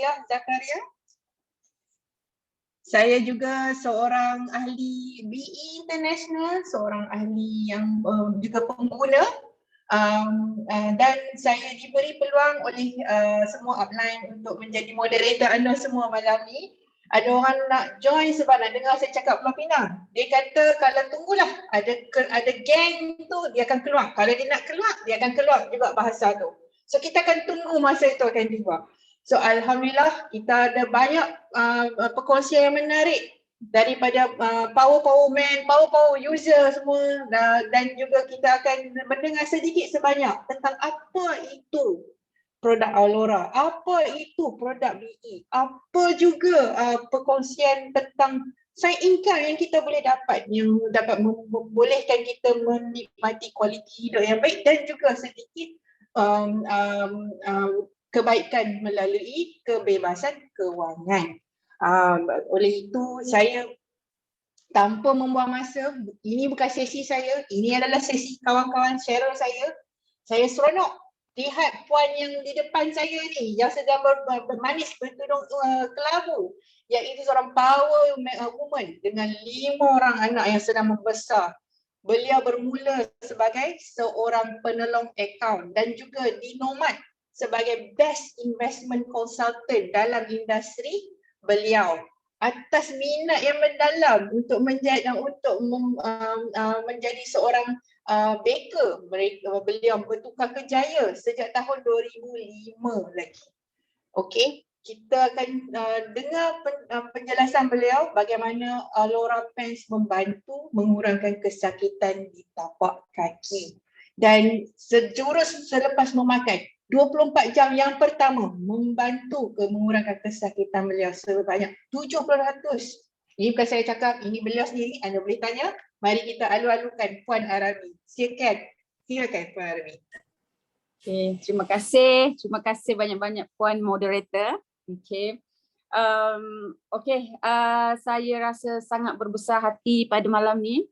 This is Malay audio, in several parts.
Zakaria. Saya juga seorang ahli BE International, seorang ahli yang juga pengguna dan saya diberi peluang oleh semua upline untuk menjadi moderator anda semua malam ni. Ada orang nak join sebab nak dengar saya cakap Pulau Pinang. Dia kata kalau tunggulah ada geng tu dia akan keluar. Kalau dia nak keluar, dia akan keluar juga bahasa tu. So kita akan tunggu masa itu akan tiba. So alhamdulillah kita ada banyak perkongsian yang menarik daripada power man, power user semua dan juga kita akan mendengar sedikit sebanyak tentang apa itu produk Aulora, apa itu produk BE, apa juga perkongsian tentang side income yang kita boleh dapat yang dapat membolehkan kita menikmati kualiti hidup yang baik dan juga sedikit kebaikan melalui kebebasan kewangan. Oleh itu saya tanpa membuang masa, ini bukan sesi saya, ini adalah sesi kawan-kawan Cheryl saya. Saya seronok lihat puan yang di depan saya ni yang sedang bermanis bertudung kelabu, iaitu seorang power woman dengan 5 orang anak yang sedang membesar. Beliau bermula sebagai seorang penolong akaun dan juga dinomat sebagai best investment consultant dalam industri beliau. Atas minat yang mendalam untuk menjadi seorang baker, beliau bertukar kerjaya sejak tahun 2005 lagi. Okey, kita akan dengar penjelasan beliau bagaimana Aulora Pens membantu mengurangkan kesakitan di tapak kaki. Dan sejurus selepas memakai 24 jam yang pertama membantu mengurangkan kesakitan beliau sebanyak 70%. Ini bukan saya cakap, ini beliau sendiri. Anda boleh tanya. Mari kita alu-alukan Puan Arami. Silakan Puan Arami. Okay, terima kasih banyak-banyak Puan Moderator. Okay. Saya rasa sangat berbesar hati pada malam ni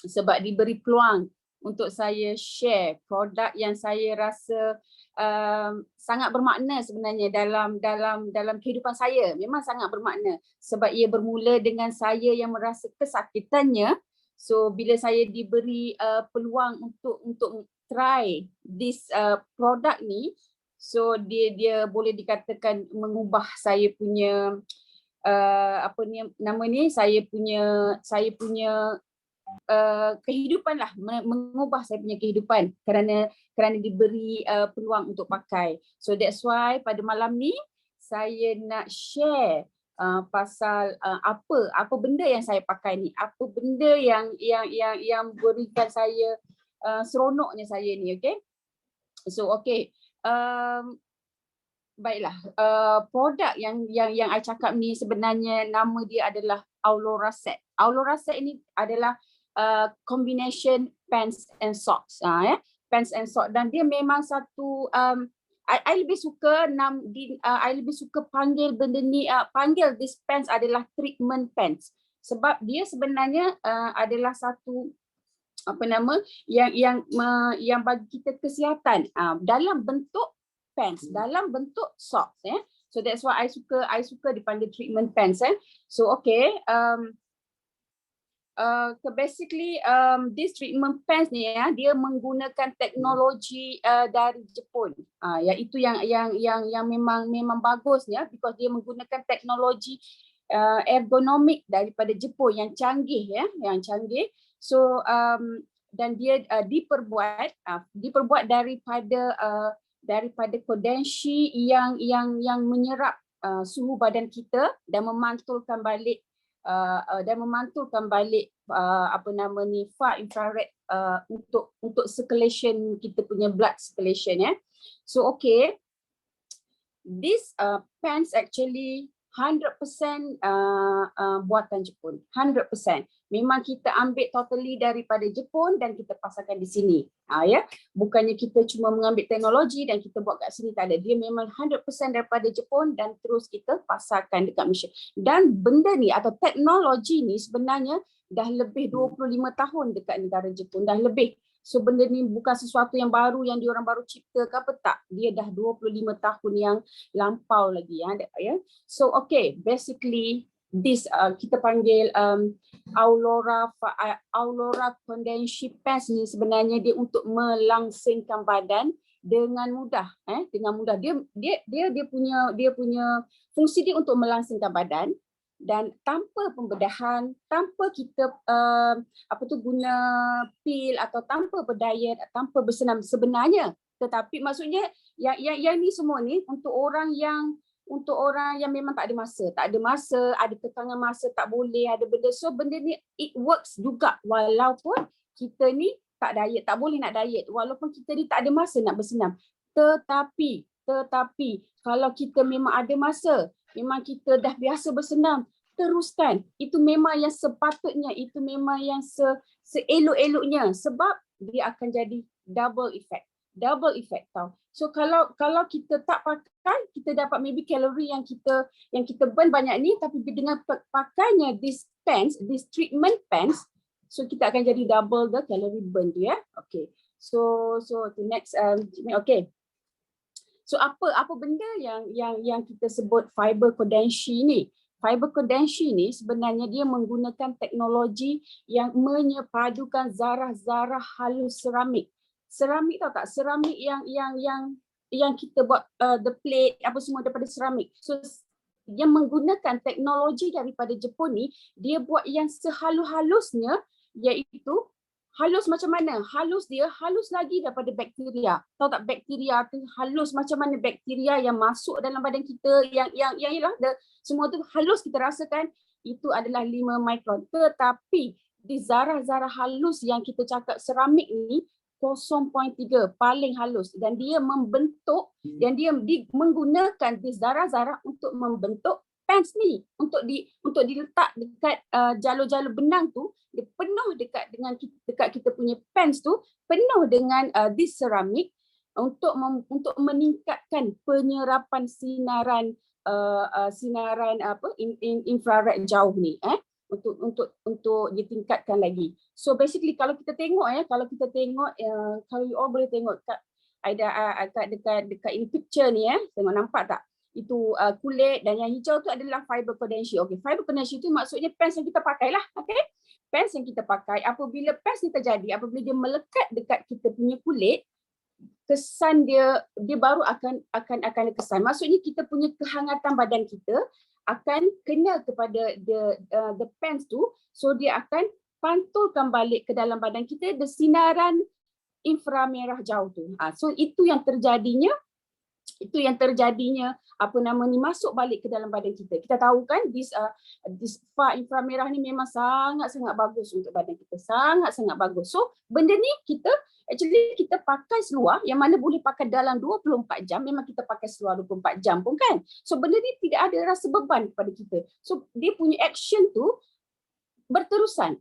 sebab diberi peluang untuk saya share produk yang saya rasa sangat bermakna sebenarnya dalam kehidupan saya. Memang sangat bermakna sebab ia bermula dengan saya yang merasa kesakitannya. So bila saya diberi peluang untuk try this produk ni, so dia boleh dikatakan mengubah saya punya saya punya kehidupan lah, mengubah saya punya kehidupan kerana diberi peluang untuk pakai. So that's why pada malam ni saya nak share pasal apa benda yang saya pakai ni, apa benda yang berikan saya seronoknya saya ni, okay? So okay, baiklah, produk yang I cakap ni sebenarnya nama dia adalah Aulora Set. Aulora Set ini adalah combination pants and socks, pants and socks, dan dia memang satu I lebih suka I lebih suka panggil benda ni panggil this pants adalah treatment pants sebab dia sebenarnya adalah satu yang bagi kita kesihatan dalam bentuk pants, dalam bentuk socks, so that's why I suka dipanggil treatment pants. So okay, basically this treatment pants ni dia menggunakan teknologi dari Jepun, iaitu yang memang bagusnya because dia menggunakan teknologi ergonomik daripada Jepun yang canggih, yang canggih. So dan dia diperbuat daripada kodensi yang menyerap suhu badan kita dan memantulkan balik far infrared untuk circulation kita punya blood circulation, So okay, this pants actually 100% buatan Jepun, 100%. Memang kita ambil totally daripada Jepun dan kita pasarkan di sini. Bukannya kita cuma mengambil teknologi dan kita buat kat sini, tak ada. Dia memang 100% daripada Jepun dan terus kita pasarkan dekat Malaysia. Dan benda ni atau teknologi ni sebenarnya dah lebih 25 tahun dekat negara Jepun, dah lebih. So benda ni bukan sesuatu yang baru yang diorang baru cipta ke apa, tak. Dia dah 25 tahun yang lampau lagi ya. So okay, basically this kita panggil Aurora Condensi Pants ni sebenarnya dia untuk melangsingkan badan dengan mudah, dengan mudah. Dia punya fungsi dia untuk melangsingkan badan dan tanpa pembedahan, tanpa kita guna pil atau tanpa berdiet, tanpa bersenam sebenarnya. Tetapi maksudnya yang ni semua ni untuk orang yang memang tak ada masa, ada kekangan masa, tak boleh ada benda. So benda ni it works juga walaupun kita ni tak diet, tak boleh nak diet, walaupun kita ni tak ada masa nak bersenam. Tetapi kalau kita memang ada masa, memang kita dah biasa bersenam, teruskan. Itu memang yang sepatutnya, itu memang yang seelok-eloknya sebab dia akan jadi double effect tau. So kalau kita tak pakai, kita dapat maybe kalori yang kita burn banyak ni, tapi dengan pakainya this treatment pants, so kita akan jadi double the calorie burn tu ya. Okay. So the next okay. So apa benda yang kita sebut fiber Kodenshi ni? Fiber Kodenshi ni sebenarnya dia menggunakan teknologi yang menyepadukan zarah-zarah halus seramik. Seramik tahu tak? Seramik yang kita buat the plate apa semua daripada seramik. So yang menggunakan teknologi daripada Jepun ni, dia buat yang sehalus-halusnya, iaitu halus macam mana? Halus lagi daripada bakteria. Tahu tak bakteria tu halus macam mana? Bakteria yang masuk dalam badan kita, yang ialah semua tu halus kita rasakan, itu adalah 5 mikron. Tetapi di zarah-zarah halus yang kita cakap seramik ni 0.3 paling halus, dan dia membentuk dan dia menggunakan di zarah-zarah untuk membentuk pants ni, untuk diletak dekat jalur-jalur benang tu, dia penuh dekat kita punya pants tu penuh dengan this seramik untuk meningkatkan penyerapan sinaran infrared jauh ni untuk ditingkatkan lagi. So basically kalau kita tengok kalau you all boleh tengok dekat in picture ni tengok, nampak tak? Itu kulit, dan yang hijau tu adalah fiber Kodenshi. Okay, fiber Kodenshi tu maksudnya pants yang kita pakai lah. Okay, pants yang kita pakai, apabila pants ni terjadi, apabila dia melekat dekat kita punya kulit, kesan dia baru akan ada kesan. Maksudnya kita punya kehangatan badan kita akan kena kepada the pants tu, so dia akan pantulkan balik ke dalam badan kita the sinaran inframerah jauh tu. So itu yang terjadinya masuk balik ke dalam badan kita. Kita tahu kan this far inframerah ni memang sangat-sangat bagus untuk badan kita, sangat-sangat bagus. So benda ni kita pakai seluar yang mana boleh pakai dalam 24 jam, memang kita pakai seluar 24 jam pun kan. So benda ni tidak ada rasa beban kepada kita. So dia punya action tu berterusan,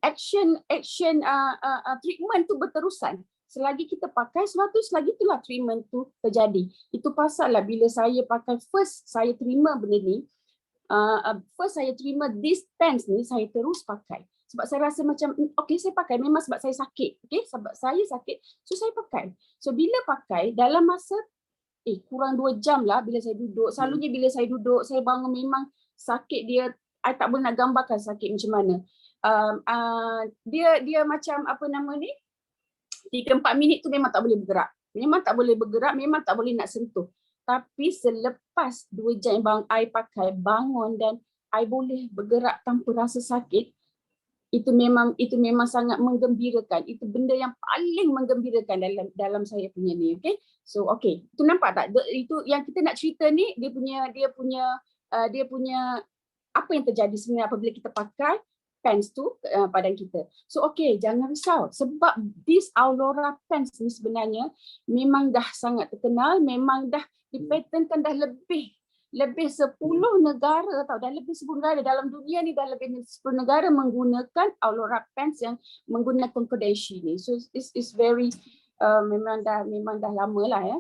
treatment tu berterusan. Selagi kita pakai sesuatu, selagi itulah treatment tu terjadi. Itu pasal lah bila saya pakai saya terima benda ni, saya terima this pants ni, saya terus pakai. Sebab saya rasa macam, okay saya pakai memang sebab saya sakit. Okay, sebab saya sakit, so saya pakai. So bila pakai, dalam masa kurang 2 jam lah bila saya duduk. Selalunya bila saya duduk, saya bangun memang sakit dia, I tak boleh nak gambarkan sakit macam mana. Dia macam 3-4 minit tu memang tak boleh bergerak. Memang tak boleh nak sentuh. Tapi selepas 2 jam bang I pakai, bangun dan I boleh bergerak tanpa rasa sakit, itu memang sangat menggembirakan. Itu benda yang paling menggembirakan dalam saya punya ni. Okay, so okay, tu nampak tak? Itu yang kita nak cerita ni, dia punya apa yang terjadi sebenarnya apabila kita pakai pants tu badan kita. So okay, jangan risau sebab this Aurora pants ni sebenarnya memang dah sangat terkenal, memang dah dipatenkan dah lebih 10 negara tau, dah lebih 10 negara dalam dunia ni, dah lebih 10 negara menggunakan Aurora pants yang menggunakan Kodenshi ni. So this is very memang dah lama lah ya.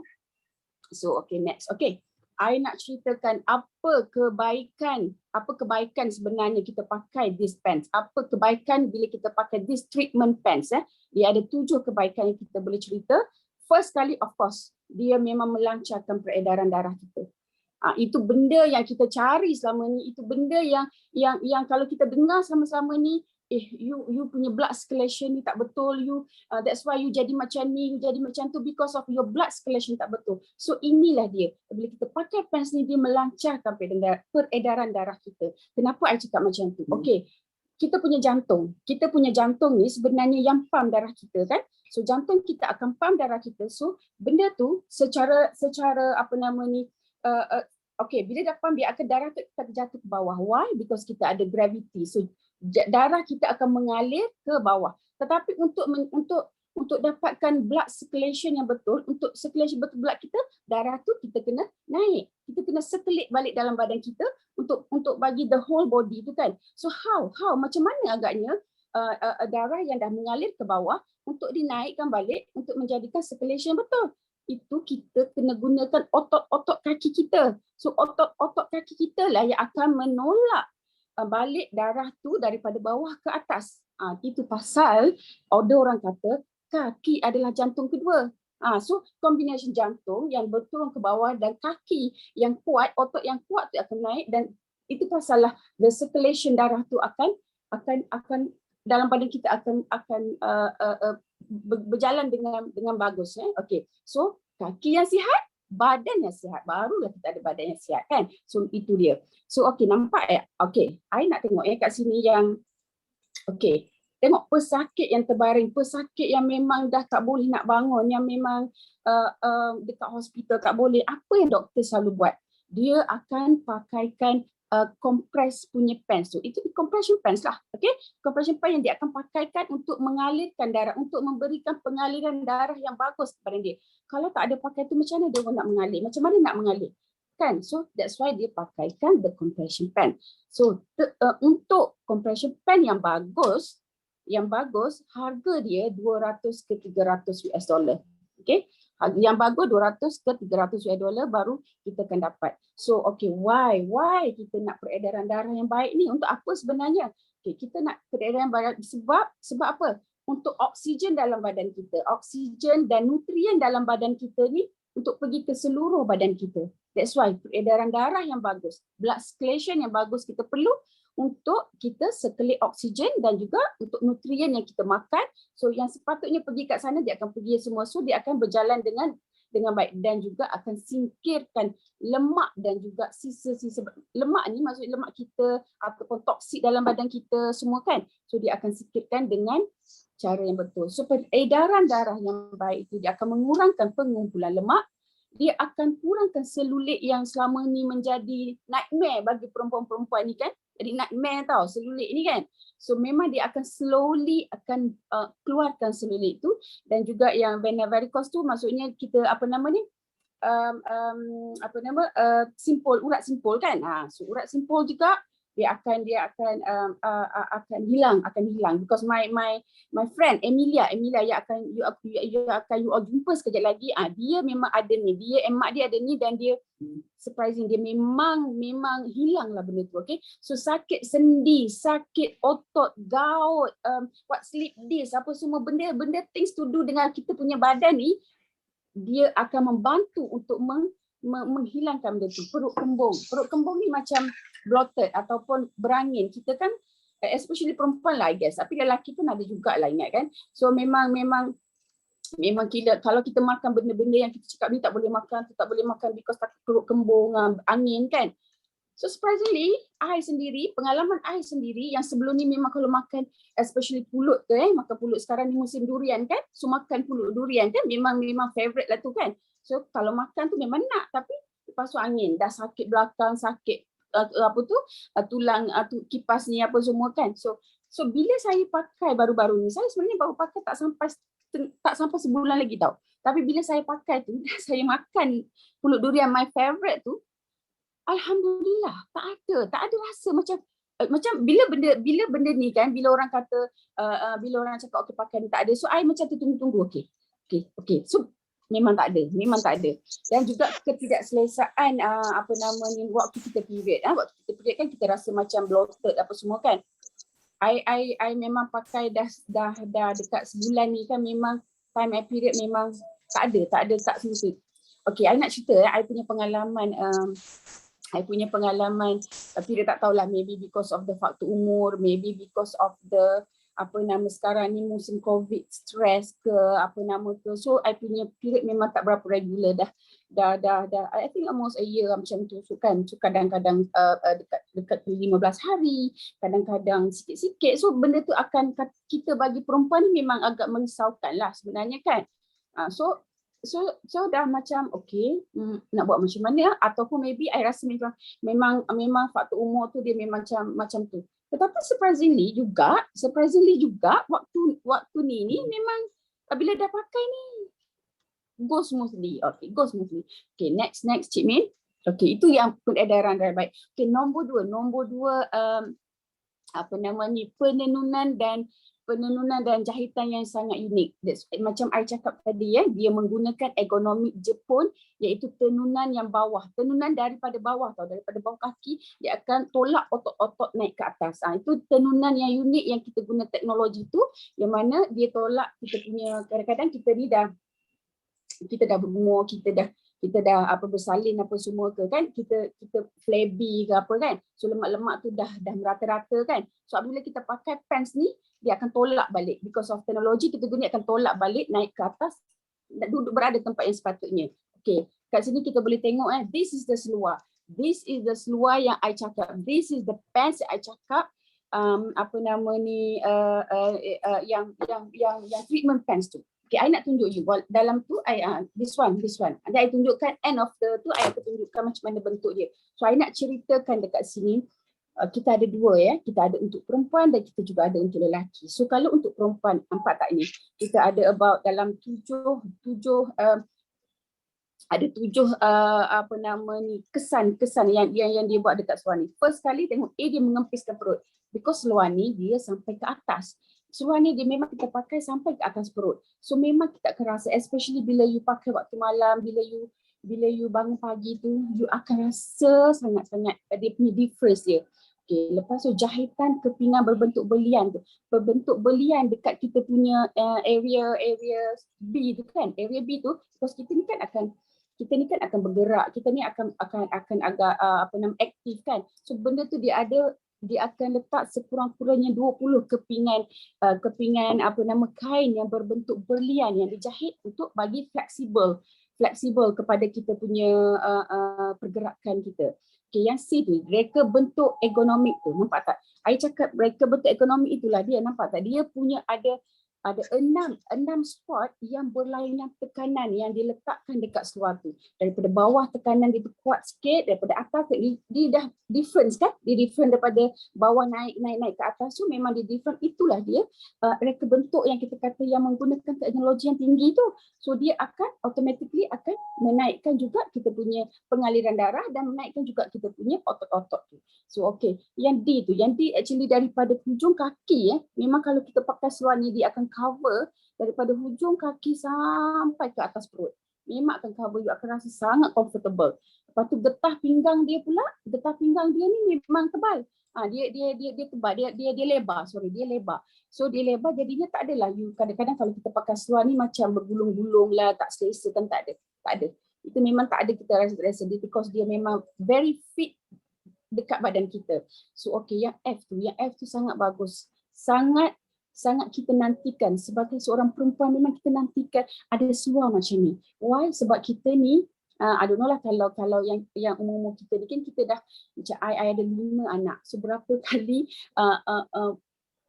So okay, next. Okay. I nak ceritakan apa kebaikan sebenarnya kita pakai this pants. Apa kebaikan bila kita pakai this treatment pants. Dia ada 7 kebaikan yang kita boleh cerita. First kali, of course, dia memang melancarkan peredaran darah kita. Itu benda yang kita cari selama ni. Itu benda yang kalau kita dengar sama-sama ni, you punya blood circulation ni tak betul, that's why you jadi macam ni, you jadi macam tu because of your blood circulation tak betul. So inilah dia, bila kita pakai pants ni, dia melancarkan peredaran darah kita. Kenapa I cakap macam tu? Okay, kita punya jantung ni sebenarnya yang pump darah kita kan. So jantung kita akan pump darah kita. So benda tu secara apa nama ni, okay, bila dah pump dia akan darah tu akan jatuh ke bawah. Why? Because kita ada gravity. So darah kita akan mengalir ke bawah. Tetapi untuk dapatkan blood circulation yang betul, untuk circulation betul blood kita, darah tu kita kena naik. Kita kena sekelip balik dalam badan kita untuk bagi the whole body tu kan. So how? Macam mana agaknya darah yang dah mengalir ke bawah untuk dinaikkan balik untuk menjadikan circulation betul? Itu kita kena gunakan otot-otot kaki kita. So otot-otot kaki kita lah yang akan menolak balik darah tu daripada bawah ke atas. Itu pasal ada orang kata kaki adalah jantung kedua. So combination jantung yang berturun ke bawah dan kaki yang kuat, otot yang kuat tu akan naik, dan itu pasal lah the circulation darah tu akan dalam badan kita akan berjalan dengan bagus. Okay, so kaki yang sihat, badan yang sihat, barulah kita ada badan yang sihat kan. So itu dia. So okay, nampak okay, I nak tengok kat sini yang okay, tengok pesakit yang terbaring, pesakit yang memang dah tak boleh nak bangun, yang memang dekat hospital tak boleh. Apa yang doktor selalu buat? Dia akan pakaikan compress punya pants tu. Itu compression pants lah. Okay? Compression pants yang dia akan pakaikan untuk mengalirkan darah, untuk memberikan pengaliran darah yang bagus kepada dia. Kalau tak ada pakai tu, macam mana dia nak mengalir? Macam mana nak mengalir? Kan? So that's why dia pakaikan the compression pants. So untuk compression pants yang bagus, harga dia 200 ke 300 US dollar. Okay? Yang bagus 200 ke 300 US dollar baru kita akan dapat. So okay, why kita nak peredaran darah yang baik ni? Untuk apa sebenarnya? Okay, kita nak peredaran darah sebab apa? Untuk oksigen dalam badan kita, oksigen dan nutrien dalam badan kita ni untuk pergi ke seluruh badan kita. That's why peredaran darah yang bagus, blood circulation yang bagus kita perlu untuk kita sekelip oksigen dan juga untuk nutrien yang kita makan. So yang sepatutnya pergi kat sana, dia akan pergi semua. So dia akan berjalan dengan baik dan juga akan singkirkan lemak dan juga sisa-sisa lemak ni, maksudnya lemak kita ataupun toksik dalam badan kita semua kan. So dia akan singkirkan dengan cara yang betul. So peredaran darah yang baik itu dia akan mengurangkan pengumpulan lemak. Dia akan kurangkan selulit yang selama ni menjadi nightmare bagi perempuan-perempuan ni kan. Jadi nightmare tau selulit ni kan. So memang dia akan slowly akan keluarkan selulit tu, dan juga yang vena varicose tu maksudnya kita simpul, urat simpul kan. So urat simpul juga dia akan hilang because my friend Emilia yang akan you jumpa sekejap lagi, dia memang ada ni, dia emak dia ada ni, dan dia surprising, dia memang hilanglah benda tu. Okay, so sakit sendi, sakit otot, gout, sleep disc, apa semua benda things to do dengan kita punya badan ni, dia akan membantu untuk menghilangkan benda tu. Perut kembung ni macam bloated ataupun berangin. Kita kan especially perempuan lah I guess, tapi lelaki pun ada jugalah, ingat kan. So memang kalau kita makan benda-benda yang kita cakap ni tak boleh makan because takut perut kembung, angin kan. So surprisingly, pengalaman I sendiri yang sebelum ni memang kalau makan especially pulut tu makan pulut, sekarang ni musim durian kan. So makan pulut durian kan memang favorite lah tu kan. So kalau makan tu memang nak, tapi lepas tu angin, dah sakit belakang, sakit tulang kipas ni apa semua kan. So bila saya pakai baru-baru ni, saya sebenarnya baru pakai tak sampai sebulan lagi tau. Tapi bila saya pakai tu, saya makan pulut durian my favorite tu, alhamdulillah tak ada rasa macam bila benda ni kan, bila orang kata bila orang cakap okey pakai ni tak ada, so I macam tunggu okay. So memang tak ada, memang tak ada. Dan juga ketidakselesaan apa nama ni waktu kita period. Waktu kita period kan kita rasa macam bloated apa semua kan. I memang pakai dah dekat sebulan ni kan, memang time and period memang tak ada tak smooth. Okay, I nak cerita I punya pengalaman period, tak tahulah, maybe because of the faktor umur, maybe because of the apa nama sekarang ni musim COVID, stress ke apa nama tu. So I punya period memang tak berapa regular dah I think almost a year macam tu. So kan, so kadang-kadang dekat 15 hari, kadang-kadang sikit-sikit. So benda tu akan kita bagi perempuan ni memang agak merisaukan lah sebenarnya kan. So dah macam okay, nak buat macam mana, ataupun maybe I rasa memang faktor umur tu dia memang macam tu. Tetapi surprisingly juga waktu ni memang bila dah pakai ni go smoothly. Okay, go smoothly. Okay, next Cik Min. Okay, itu yang peredaran darah baik. Okay, nombor dua apa nama ni, penenunan dan jahitan yang sangat unik. Macam I cakap tadi ya, dia menggunakan ergonomik Jepun, iaitu tenunan yang bawah. Tenunan daripada bawah daripada bawah kaki, dia akan tolak otot-otot naik ke atas. Itu tenunan yang unik yang kita guna teknologi tu, yang mana dia tolak kita punya, kadang-kadang kita ni dah berumur, kita dah apa bersalin apa semua ke kan, kita flabby ke apa kan, so lemak-lemak tu dah merata-rata kan. So apabila kita pakai pants ni, dia akan tolak balik, because of teknologi kita guna akan tolak balik naik ke atas, duduk berada tempat yang sepatutnya. Okay, kat sini kita boleh tengok this is the seluar yang I cakap, this is the pants yang I cakap, apa nama ni yang treatment pants tu. Okay, I nak tunjuk you dalam tu, this one. Nanti I tunjukkan end of the tu, I akan tunjukkan macam mana bentuk dia. So I nak ceritakan dekat sini, kita ada dua ya, kita ada untuk perempuan dan kita juga ada untuk lelaki. So kalau untuk perempuan, nampak tak ni, kita ada about dalam tujuh apa nama ni, kesan yang dia buat dekat seluar ni. First kali tengok dia mengempiskan perut, because seluar ni dia sampai ke atas. Seluar ni dia memang kita pakai sampai ke atas perut. So memang kita akan rasa, especially bila you pakai waktu malam, bila you bangun pagi tu, you akan rasa sangat-sangat dia punya difference dia. Okay, lepas tu jahitan kepingan berbentuk belian tu. Berbentuk belian dekat kita punya area B tu kan. Area B tu, because kita ni kan akan bergerak, kita ni akan agak aktif kan. So benda tu dia akan letak sekurang-kurangnya 20 kepingan kain yang berbentuk berlian yang dijahit untuk bagi fleksibel kepada kita punya pergerakan kita. Okay, yang C tu, reka bentuk ergonomik tu, nampak tak? I cakap reka bentuk ergonomik itulah dia, nampak tak? Dia punya ada enam spot yang berlainan tekanan yang diletakkan dekat seluar tu. Daripada bawah tekanan dia tu kuat sikit, daripada atas dia dah different kan? Dia different daripada bawah naik ke atas tu, memang dia different. Itulah dia reka bentuk yang kita kata yang menggunakan teknologi yang tinggi tu. So dia akan automatically akan menaikkan juga kita punya pengaliran darah dan menaikkan juga kita punya otot-otot tu. So okay, yang D actually daripada hujung kaki memang kalau kita pakai seluar ni dia akan cover daripada hujung kaki sampai ke atas perut. Memang akan cover, you akan rasa sangat comfortable. Lepas tu getah pinggang dia ni memang tebal. Dia tebal, dia lebar, dia lebar. So dia lebar jadinya tak adalah you kadang-kadang kalau kita pakai seluar ni macam bergulung-gulung lah, tak selesa kan, tak ada. Itu memang tak ada kita rasa dia, because dia memang very fit dekat badan kita. So okay, yang F tu sangat bagus. Sangat kita nantikan sebagai seorang perempuan, memang kita nantikan ada seluar macam ni. Why? Sebab kita ni I don't know lah, kalau yang umur kita ni kan, kita dah macam I ada 5 anak. So berapa kali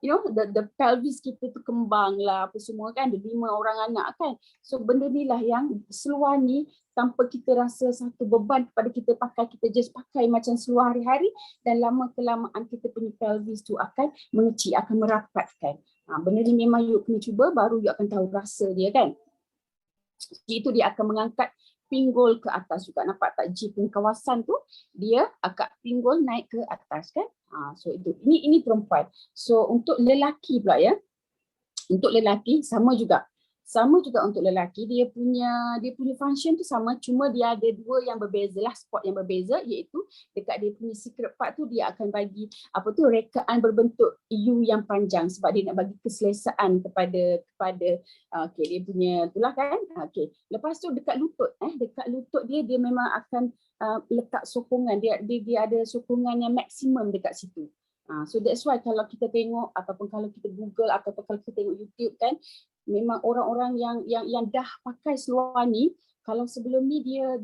the pelvis kita tu kembang lah apa semua kan, ada 5 orang anak kan. So benda ni lah yang seluar ni, tanpa kita rasa satu beban kepada kita pakai, kita just pakai macam seluar hari-hari, dan lama-kelamaan kita punya pelvis tu akan mengecil, akan merapatkan. Benda ni memang you kena cuba, baru you akan tahu rasa dia kan. Itu dia akan mengangkat pinggul ke atas juga, nampak tak? G punya kawasan tu dia akak pinggul naik ke atas kan. So itu, ini perempuan. So untuk lelaki pula ya, untuk lelaki sama juga Sama juga untuk lelaki, dia punya function tu sama, cuma dia ada dua yang berbeza lah, spot yang berbeza, iaitu dekat dia punya secret part tu dia akan bagi rekaan berbentuk U yang panjang sebab dia nak bagi keselesaan kepada okey, dia punya itulah kan. Okey. Lepas tu dekat lutut dia memang akan letak sokongan, dia ada sokongan yang maksimum dekat situ. So that's why kalau kita tengok ataupun kalau kita Google ataupun kalau kita tengok YouTube kan, memang orang-orang yang dah pakai seluar ni, kalau sebelum ni dia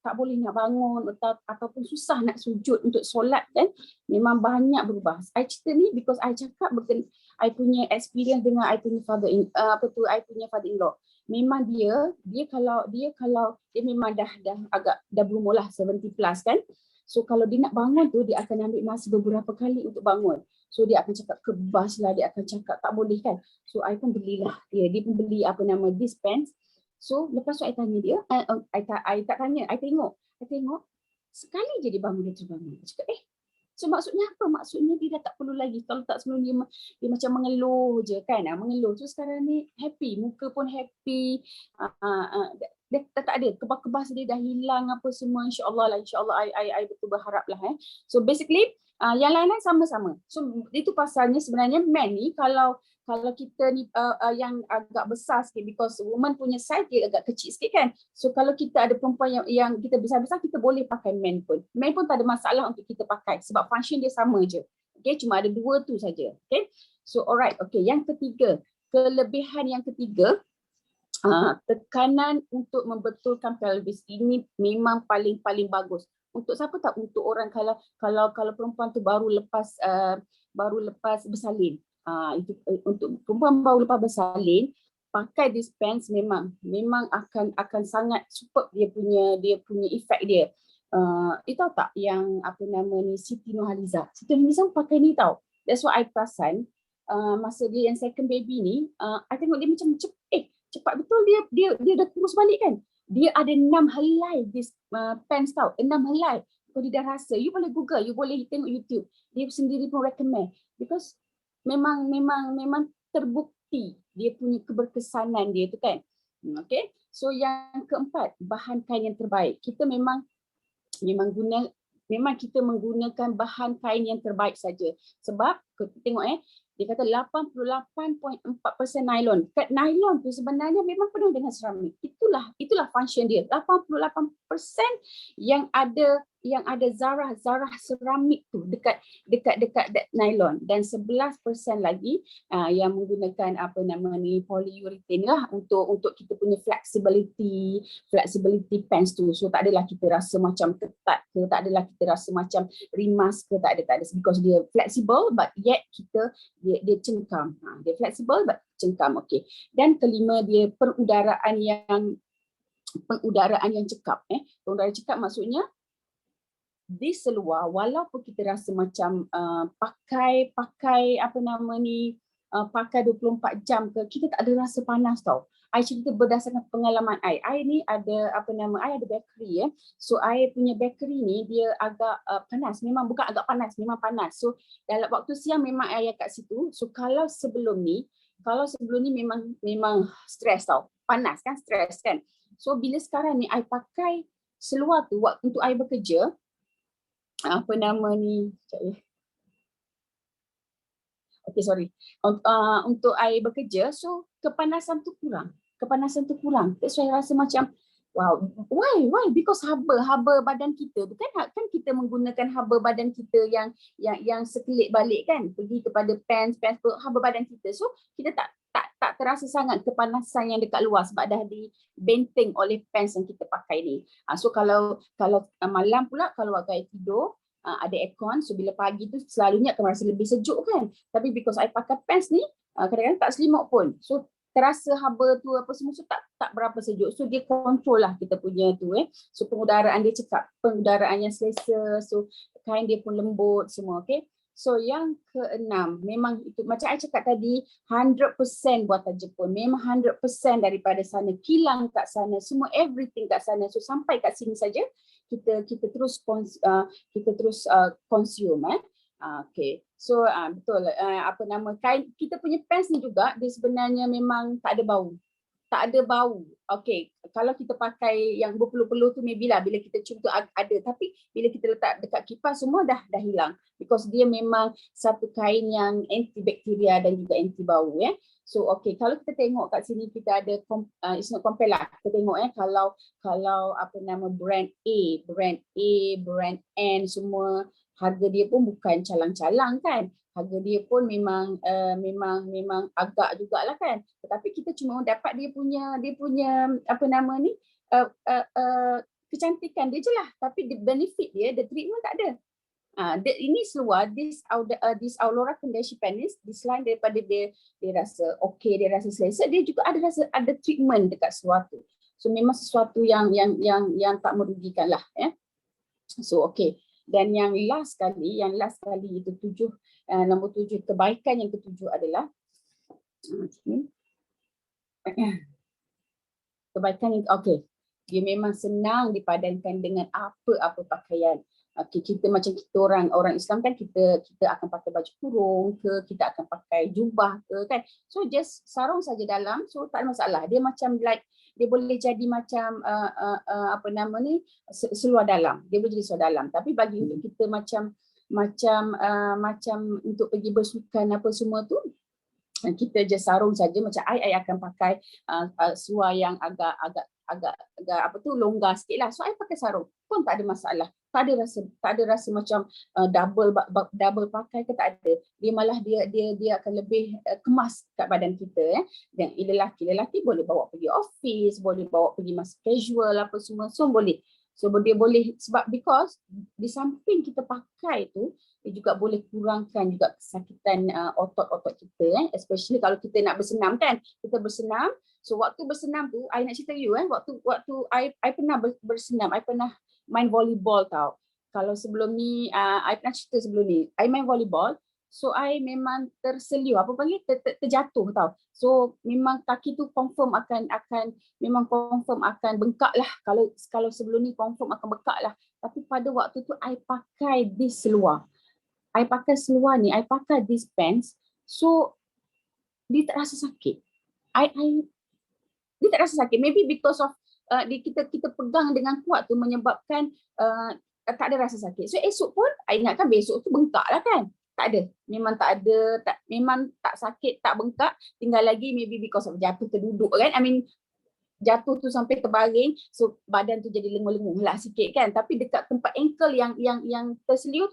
tak boleh nak bangun ataupun susah nak sujud untuk solat kan, memang banyak berubah. I cerita ni because I cakap I punya experience dengan I punya father-in-law. Memang dia kalau dia memang dah berumur lah 70 plus kan. So kalau dia nak bangun tu, dia akan ambil masa beberapa kali untuk bangun. So dia akan cakap kebas lah, dia akan cakap tak boleh kan. So I pun belilah dia pun beli this pants. So lepas tu I tanya dia, I tak tanya, I tengok sekali je dia bangun, dia terbangun. Dia cakap so maksudnya apa? Maksudnya dia dah tak perlu lagi. Kalau tak sebelum dia macam mengeluh je kan, mengeluh. So sekarang ni happy, muka pun happy. Dia tak ada, kebas-kebas dia dah hilang apa semua, insya-Allah lah, insya-Allah I betul berharap lah. So basically yang lain-lain sama-sama. So itu pasalnya sebenarnya man ni kalau kita ni yang agak besar sikit, because woman punya size dia agak kecil sikit kan. So kalau kita ada perempuan yang kita besar-besar, kita boleh pakai man pun. Man pun tak ada masalah untuk kita pakai sebab function dia sama je. Okay, cuma ada dua tu saja. Okay, so alright. Okay, yang ketiga, kelebihan yang ketiga, tekanan untuk membetulkan pelvis ini memang paling bagus. Untuk siapa tak? Untuk orang kalau perempuan tu baru lepas bersalin. Itu untuk perempuan baru lepas bersalin, pakai this pants memang akan sangat superb dia punya efek dia. Itu tak yang Siti Nurhaliza. Siti Nurhaliza pakai ni tau. That's why I perasan masa dia yang second baby ni, I tengok dia macam cepat betul dia dah kurus balik kan. Dia ada 6 helai this pants tau, 6 helai. Kalau dia dah rasa, you boleh Google, you boleh tengok YouTube. Dia sendiri pun recommend because memang terbukti dia punya keberkesanan dia tu kan. Okay. So yang keempat, bahan kain yang terbaik. Kita memang kita menggunakan bahan kain yang terbaik saja. Sebab tengok dia kata 88.4% nylon. Kat nylon tu sebenarnya memang penuh dengan seramik. Itulah function dia. 88% yang ada zarah seramik tu dekat nylon, dan 11% lagi yang menggunakan polyurethane lah untuk kita punya flexibility pants tu. So tak adalah kita rasa macam ketat ke, tak adalah kita rasa macam rimas ke, tak ada because dia flexible but yet dia cengkam. Dia flexible but cengkam. Okey. Dan kelima, dia pengudaraan yang cekap. Pengudaraan cekap maksudnya di seluar, walaupun kita rasa macam pakai 24 jam ke, kita tak ada rasa panas tau. I cerita berdasarkan pengalaman I ni ada I ada bakery So I punya bakery ni dia agak panas, memang bukan agak panas, memang panas. So dalam waktu siang memang I kat situ. So kalau sebelum ni memang stres tau. Panas kan, stres kan. So bila sekarang ni I pakai seluar tu waktu untuk I bekerja, untuk I bekerja, so kepanasan tu kurang. That's why I rasa macam wow, why? Because haba badan kita tu kan kita menggunakan haba badan kita yang sekelip balik kan, pergi kepada pants haba badan kita. So kita tak terasa sangat kepanasan yang dekat luar sebab dah dibenteng oleh pants yang kita pakai ni. So kalau malam pula, kalau waktu I tidur ada aircon, so bila pagi tu selalunya akan rasa lebih sejuk kan. Tapi because I pakai pants ni, kadang-kadang tak selimut pun. So terasa haba tu apa semua, so tak berapa sejuk. So dia control lah kita punya tu So pengudaraan dia cekap, pengudaraan yang selesa, so kain dia pun lembut semua. Okay. So yang keenam, memang itu macam I cakap tadi, 100% buatan Jepun. Memang 100% daripada sana, kilang kat sana, semua everything kat sana. So sampai kat sini saja kita terus consume. Okay. So betul kain kita punya pants ni juga dia sebenarnya memang tak ada bau. tak ada bau. Okay, kalau kita pakai yang berpeluh-peluh tu maybe lah bila kita cium tu ada, tapi bila kita letak dekat kipas semua dah hilang, because dia memang satu kain yang antibakteria dan juga anti bau ya. So okay, kalau kita tengok kat sini kita ada it's not compare lah. Kita tengok kalau apa nama brand A, brand N semua harga dia pun bukan calang-calang kan. Harga dia pun memang agak jugalah kan. Tetapi kita cuma dapat dia punya apa nama ni kecantikan dia je lah. Tapi the benefit dia, the treatment tak ada. Ini seluar this Aulora Condensi Penis, selain daripada dia rasa okey, dia rasa selesa, dia juga ada treatment dekat seluar tu. So memang sesuatu yang tak merugikan lah ya. So okey. Dan yang last kali itu nombor 7, kebaikan yang ketujuh adalah kebaikan yang okey. Dia memang senang dipadankan dengan apa-apa pakaian. Okay, kita macam kita orang Islam kan, kita akan pakai baju kurung ke, kita akan pakai jubah ke kan. So just sarung saja dalam, so tak ada masalah. Dia macam like dia boleh jadi macam apa nama ni, seluar dalam. Dia boleh jadi seluar dalam. Tapi bagi untuk kita macam untuk pergi bersukan apa semua tu, kita je sarung saja. Macam I akan pakai seluar yang agak apa tu, longgar sikit lah. So I pakai sarung pun tak ada masalah. Tak ada rasa macam double pakai ke, tak ada. Dia malah dia akan lebih kemas kat badan kita ya. Dan lelaki boleh bawa pergi office, boleh bawa pergi masa casual apa semua, so boleh. So dia boleh, sebab because di samping kita pakai tu, dia juga boleh kurangkan juga kesakitan otot-otot kita especially kalau kita nak bersenam kan. Kita bersenam, so waktu bersenam tu I nak cerita you waktu I pernah bersenam, I pernah main volleyball tau. Kalau sebelum ni I pernah cerita sebelum ni, I main volleyball. So I memang terseliu, apa panggil, terjatuh tau. So memang kaki tu confirm akan bengkak lah. Kalau sebelum ni confirm akan bengkak lah. Tapi pada waktu tu I pakai this seluar. I pakai seluar ni, I pakai this pants. So dia tak rasa sakit. Dia tak rasa sakit. Maybe because of kita pegang dengan kuat tu menyebabkan tak ada rasa sakit. So esok pun I ingatkan besok tu bengkak lah kan. Tak ada. Memang tak ada. Memang tak sakit, tak bengkak. Tinggal lagi maybe because of jatuh terduduk kan. I mean jatuh tu sampai terbaring. So badan tu jadi lenguh-lenguh lah sikit kan. Tapi dekat tempat ankle yang terseliu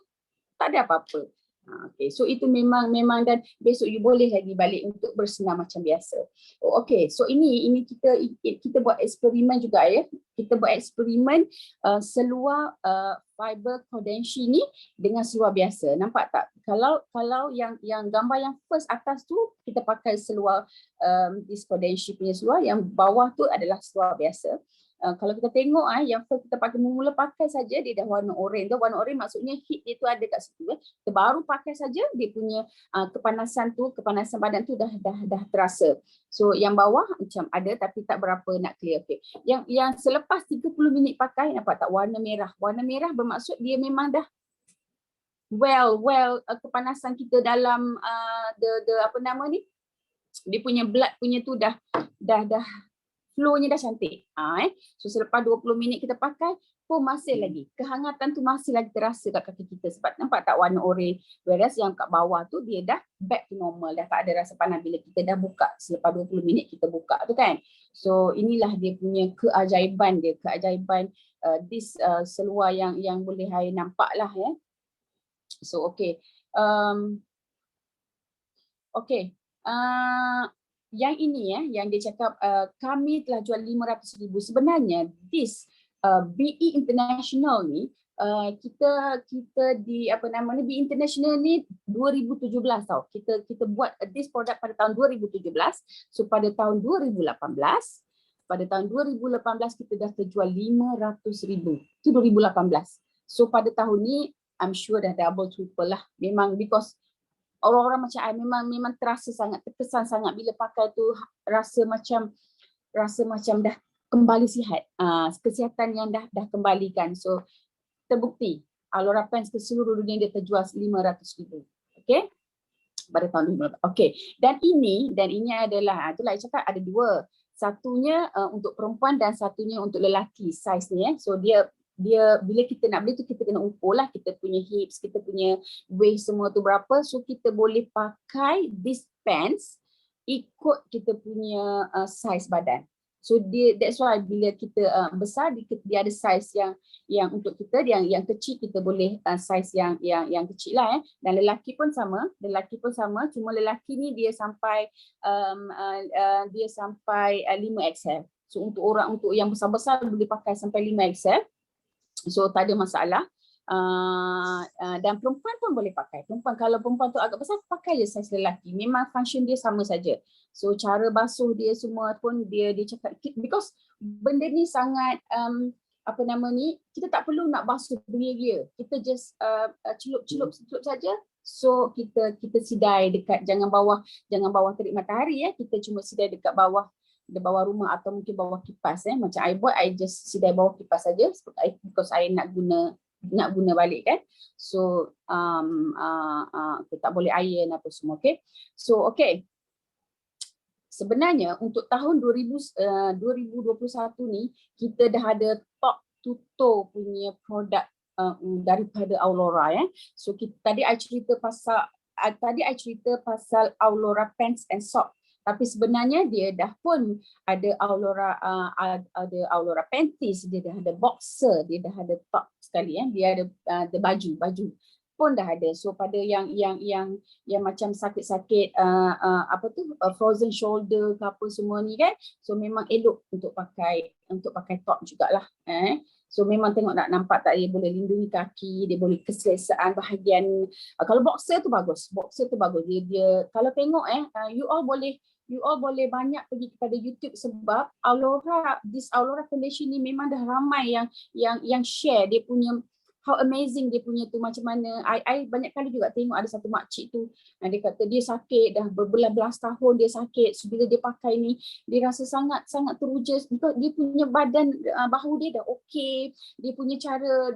tak ada apa-apa. Okay, so itu memang dan besok you boleh lagi balik untuk bersenam macam biasa. Okay, so ini kita buat eksperimen juga ya. Kita buat eksperimen seluar fiber Condensi ni dengan seluar biasa. Nampak tak? Kalau yang gambar yang first atas tu kita pakai seluar this Condensi punya seluar, yang bawah tu adalah seluar biasa. Kalau kita tengok yang first kita pakai, mula pakai saja dia dah warna oren. Warna oren maksudnya heat dia tu ada kat situ. Kita baru pakai saja dia punya kepanasan badan tu dah terasa. So yang bawah macam ada tapi tak berapa nak clear. Okay. Yang selepas 30 minit pakai, nampak tak warna merah? Warna merah bermaksud dia memang dah kepanasan kita dalam the apa nama ni? Dia punya blood punya tu dah flow-nya dah cantik. So selepas 20 minit kita pakai pun masih lagi, kehangatan tu masih lagi terasa kat kaki kita. Sebab nampak tak warna oren. Whereas yang kat bawah tu dia dah back to normal, dah tak ada rasa panas bila kita dah buka. Selepas 20 minit kita buka tu kan. So inilah dia punya keajaiban this seluar yang boleh saya nampak lah ya. So okay. Yang ini yang dia cakap kami telah jual 500,000. Sebenarnya this BE International ni kita di apa nama ni, BE International ni 2017 tau. Kita buat this product pada tahun 2017. So pada tahun 2018 kita dah terjual 500,000. Itu 2018. So pada tahun ni I'm sure dah double triple lah. Memang because orang-orang macam I memang terasa sangat, terkesan sangat bila pakai tu, rasa macam dah kembali sihat. Kesihatan yang dah kembalikan. So terbukti Aulora Pants ke seluruh dunia dia terjual 500,000. Okay? Pada tahun 2018. Okay. Dan ini adalah, itulah saya cakap ada dua. Satunya untuk perempuan dan satunya untuk lelaki size ni. So dia bila kita nak beli tu kita kena ukur lah kita punya hips, kita punya waist semua tu berapa. So kita boleh pakai this pants ikut kita punya size badan. So that's why bila kita besar dia ada size yang untuk kita, yang kecil kita boleh size yang kecil lah dan lelaki pun sama, cuma lelaki ni dia sampai 5XL. So untuk yang besar-besar boleh pakai sampai 5XL. So tak ada masalah. Dan perempuan pun boleh pakai. Kalau perempuan tu agak besar, pakai je saiz lelaki. Memang function dia sama saja. So cara basuh dia semua pun dia cakap, because benda ni sangat kita tak perlu nak basuh dia. Kita just celup saja. So kita sidai dekat jangan bawah terik matahari kita cuma sidai dekat bawah rumah atau mungkin bawah kipas macam I just sidai bawah kipas saja because I nak guna balik kan. So tak boleh iron apa semua. Okay. So okay. Sebenarnya untuk tahun 2021 ni kita dah ada top to toe punya produk daripada Aulora So tadi I cerita pasal Aulora pants and sock. Tapi sebenarnya dia dah pun ada Aulora panties, dia dah ada boxer, dia dah ada top sekali dia ada baju pun dah ada. So pada yang macam sakit-sakit frozen shoulder ke apa semua ni kan, so memang elok untuk pakai top jugalah So memang tengok nak nampak tak, dia boleh lindungi kaki, dia boleh keselesaan bahagian. Kalau boxer tu bagus. Dia kalau tengok you all boleh banyak pergi kepada YouTube sebab this Aulora foundation ni memang dah ramai yang share dia punya how amazing dia punya tu macam mana. I banyak kali juga tengok ada satu makcik tu dia kata dia sakit dah berbelas-belas tahun dia sakit. So bila dia pakai ni dia rasa sangat teruja because dia punya badan bahu dia dah okey, dia punya cara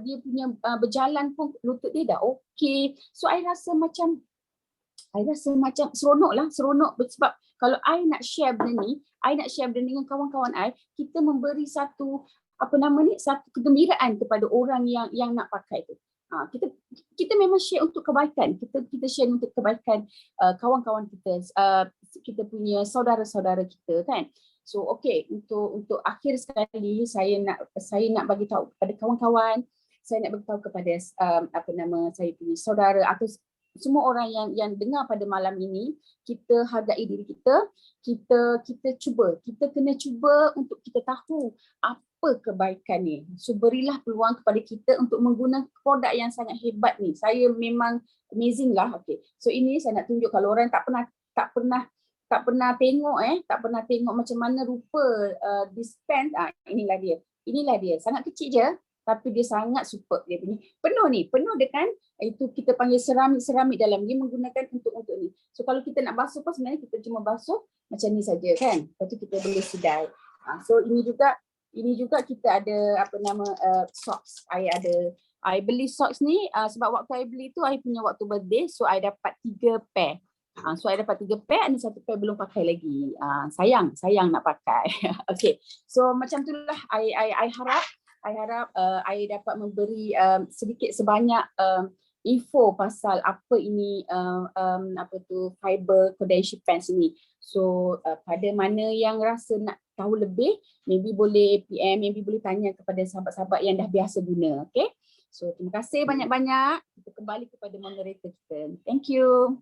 berjalan pun lutut dia dah okey. So I rasa macam seronok sebab kalau I nak share benda ni dengan kawan-kawan I, kita memberi satu satu kegembiraan kepada orang yang nak pakai tu. Kita memang share untuk kebaikan. Kita share untuk kebaikan kawan-kawan kita, kita punya saudara-saudara kita kan. So okay, untuk akhir sekali saya nak bagi tahu kepada kawan-kawan, saya nak bagi tahu kepada saya punya saudara atau semua orang yang dengar pada malam ini, kita hargai diri kita, kita kena cuba untuk kita tahu apa kebaikan ni. So berilah peluang kepada kita untuk menggunakan produk yang sangat hebat ni. Saya memang amazing lah. Okay. So ini saya nak tunjuk kalau orang tak pernah tengok macam mana rupa dispense. Inilah dia. Sangat kecil je. Tapi dia sangat superb dia punya. Penuh dia kan. Itu kita panggil seramik dalam. Dia menggunakan untuk ni. So kalau kita nak basuh pun sebenarnya kita cuma basuh macam ni saja kan. Lepas tu kita boleh sidai. So ini juga kita ada socks. I beli socks ni sebab waktu I beli tu I punya waktu birthday. So I dapat 3 pair. So I dapat 3 pair, ada 1 pair belum pakai lagi. Sayang nak pakai. Okay. So macam itulah I harap I dapat memberi sedikit sebanyak info pasal apa ini fiber Kardashian pants ini. So pada mana yang rasa nak tahu lebih, maybe boleh PM, maybe boleh tanya kepada sahabat-sahabat yang dah biasa guna. Okay. So terima kasih banyak-banyak. Kita kembali kepada moderator kita. Thank you.